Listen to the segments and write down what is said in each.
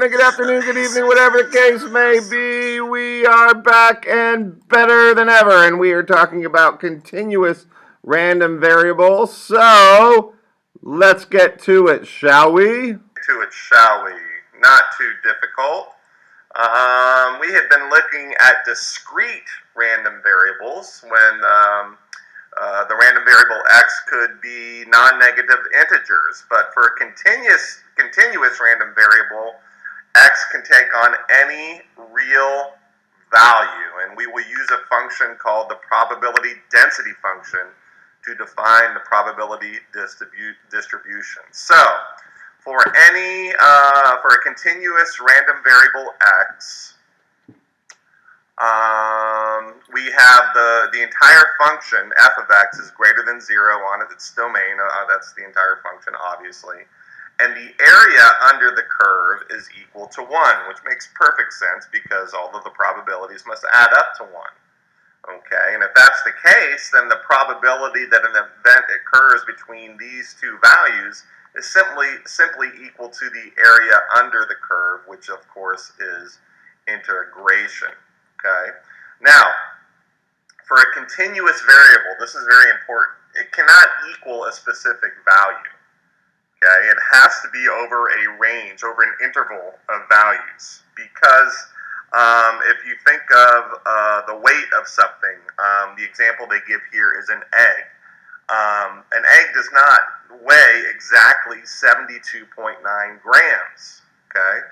morning, good afternoon, good evening, whatever the case may be. We are back and better than ever, and we are talking about continuous random variables. So let's get to it, shall we? Not too difficult. We had been looking at discrete random variables when the random variable x could be non-negative integers, but for a continuous random variable, x can take on any real value, and we will use a function called the probability density function to define the probability distribution. So, for a continuous random variable x, we have the entire function f of x is greater than 0 on its domain. That's the entire function, obviously. And the area under the curve is equal to 1, which makes perfect sense because all of the probabilities must add up to 1. Okay, and if that's the case, then the probability that an event occurs between these two values is simply equal to the area under the curve, which of course is integration. Okay, now for a continuous variable, this is very important. It cannot equal a specific value. Okay, it has to be over a range, over an interval of values, because if you think of the weight of something, the example they give here is an egg. An egg does not weigh exactly 72.9 grams, okay?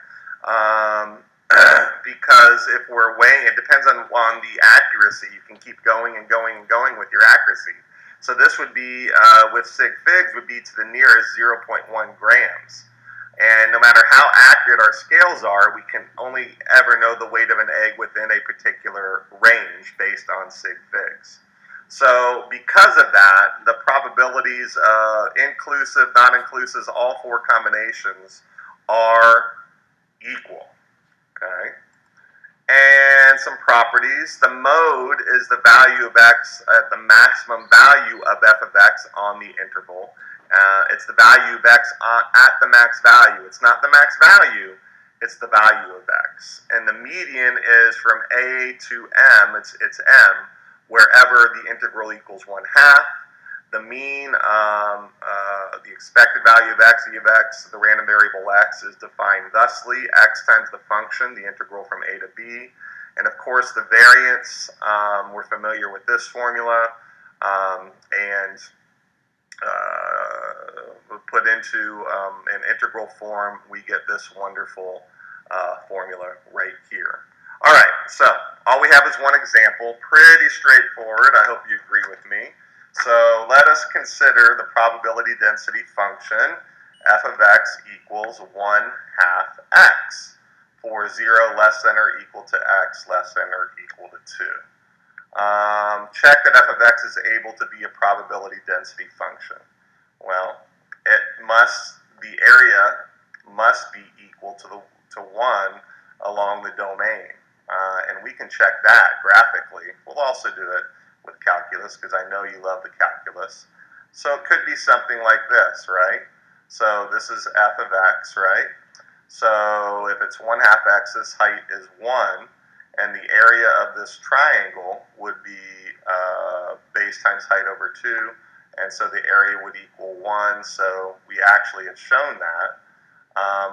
Because if we're weighing, it depends on the accuracy. You can keep going and going and going with your accuracy. So this would be, with sig figs, would be to the nearest 0.1 grams. And no matter how accurate our scales are, we can only ever know the weight of an egg within a particular range based on sig figs. So because of that, the probabilities, inclusive, non-inclusive, all four combinations are equal. Okay. And some properties. The mode is the value of x at the maximum value of f of x on the interval. It's the value of x at the max value. It's not the max value, it's the value of x. And the median is from a to m, it's m, wherever the integral equals 1/2. The mean, the expected value of x, e of x, the random variable x, is defined thusly: x times the function, the integral from a to b. And of course the variance, we're familiar with this formula, and put into an integral form, we get this wonderful formula right here. All right, so all we have is one example, pretty straightforward. I hope you agree with me. So let us consider the probability density function f of x equals 1/2 x for 0 less than or equal to x less than or equal to 2. Check that f of x is able to be a probability density function. Well, the area must be equal to 1 along the domain. And we can check that graphically. We'll also do it with calculus because I know you love the calculus. So it could be something like this, right? So this is f of x, right? So if it's 1/2 x, this height is 1, and the area of this triangle would be base times height over 2, and so the area would equal 1, so we actually have shown that.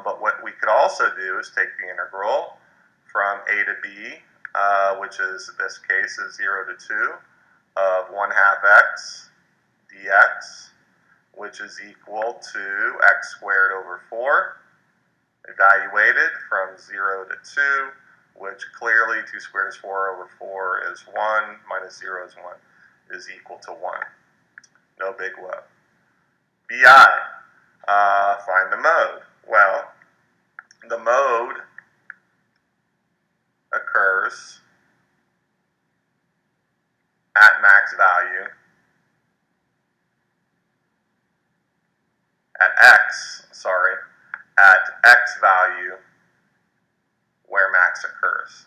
But what we could also do is take the integral from a to b, which is, in this case, is 0 to 2, of 1/2 x dx, which is equal to x squared over 4, evaluated from 0 to 2, which clearly 2 squared is 4 over 4 is 1, minus 0 is 1, is equal to 1. No big whoop. BI, find the mode. Well, the mode occurs at max value at x value where max occurs,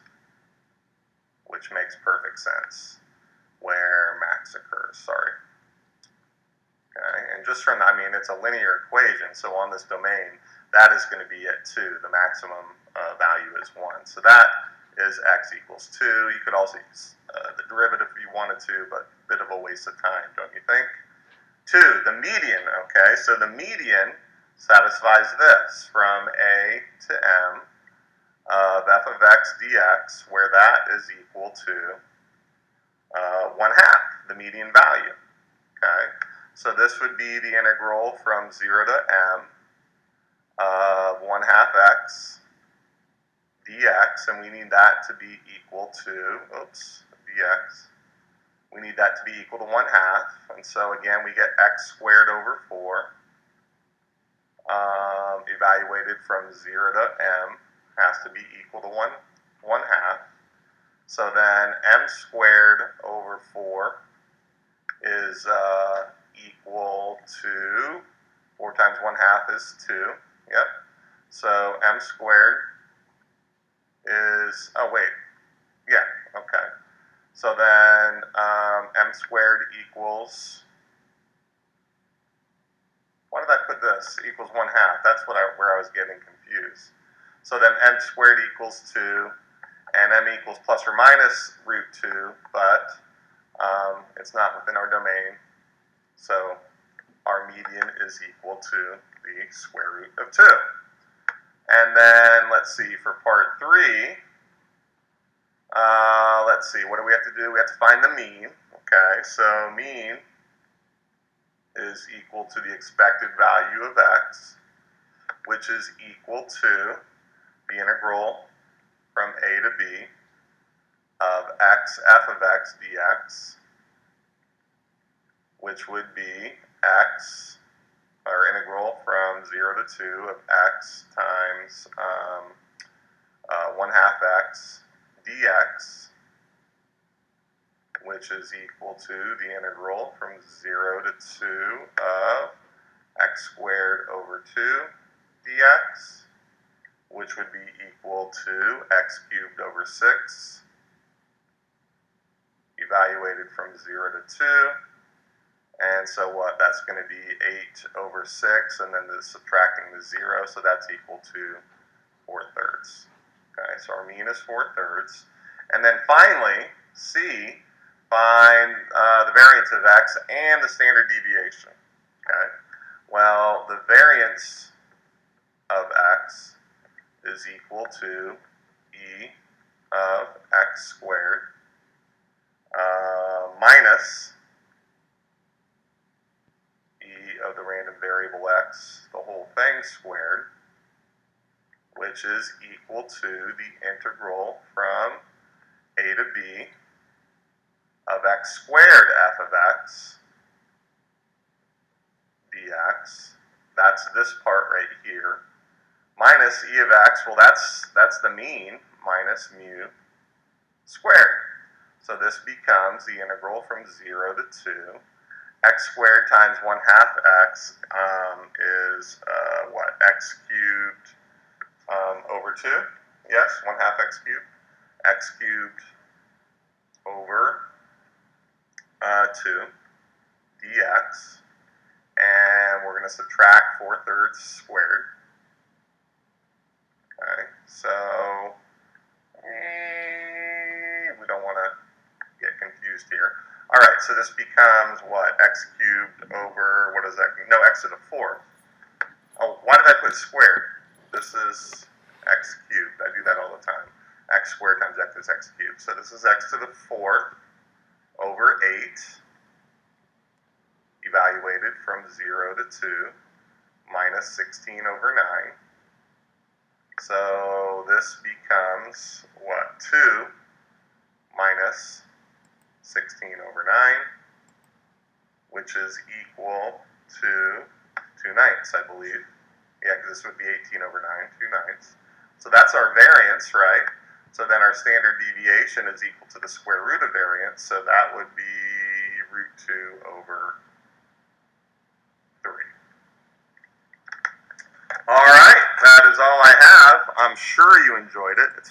which makes perfect sense. Where max occurs, sorry. Okay, and just from, it's a linear equation, so on this domain, that is going to be it too, the maximum value is 1. So that is x equals 2. You could also use the derivative if you wanted to, but a bit of a waste of time, don't you think? 2, the median, okay, so the median satisfies this from a to m of f of x dx, where that is equal to 1/2, the median value, okay? So this would be the integral from 0 to m of 1/2 x dx, and we need that to be equal to, dx, we need that to be equal to 1/2, and so again we get x squared over 4, evaluated from 0 to m, has to be equal to 1/2. So then m squared over 4 is equal to, 4 times 1/2 is 2, yep. So m squared is, okay. So then m squared equals, why did I put this? Equals 1/2. That's where I was getting confused. So then m squared equals 2, and m equals plus or minus root 2, but it's not within our domain. So our median is equal to the square root of 2. And then let's see, for part 3, let's see, what do we have to do? We have to find the mean. Okay, so mean is equal to the expected value of x, which is equal to the integral from a to b of f of x dx, which would be x, or integral from 0 to 2 of x times 1/2 x dx, which is equal to the integral from 0 to 2 of x squared over 2 dx, which would be equal to x cubed over 6, evaluated from 0 to 2. And so what? That's going to be 8 over 6, and then subtracting the 0, so that's equal to 4/3. Okay, so our mean is 4/3. And then finally, C, find the variance of x and the standard deviation. Okay, well, the variance of x is equal to e of x squared minus e of the random variable x, the whole thing squared, which is equal to the integral from a to b of x squared f of x dx, that's this part right here, minus e of x, well that's the mean, minus mu squared. So this becomes the integral from 0 to 2. X squared times 1/2 x is what? X cubed over 2. Yes, 1/2 x cubed. X cubed over 2 dx. And we're going to subtract 4/3 squared. Okay, so we don't want to get confused here. All right, so this becomes what? X cubed over, what does that mean? No, x to the 4th. Oh, why did I put squared? This is x cubed. I do that all the time. X squared times x is x cubed. So this is x to the 4th over 8, evaluated from 0 to 2, minus 16 over 9. So this becomes what? 2 minus 16 over 9, which is equal to 2/9, I believe. Yeah, because this would be 18 over 9, 2/9. So that's our variance, right? So then our standard deviation is equal to the square root of variance, so that would be root 2 over 3. All right, that is all I have. I'm sure you enjoyed it. It's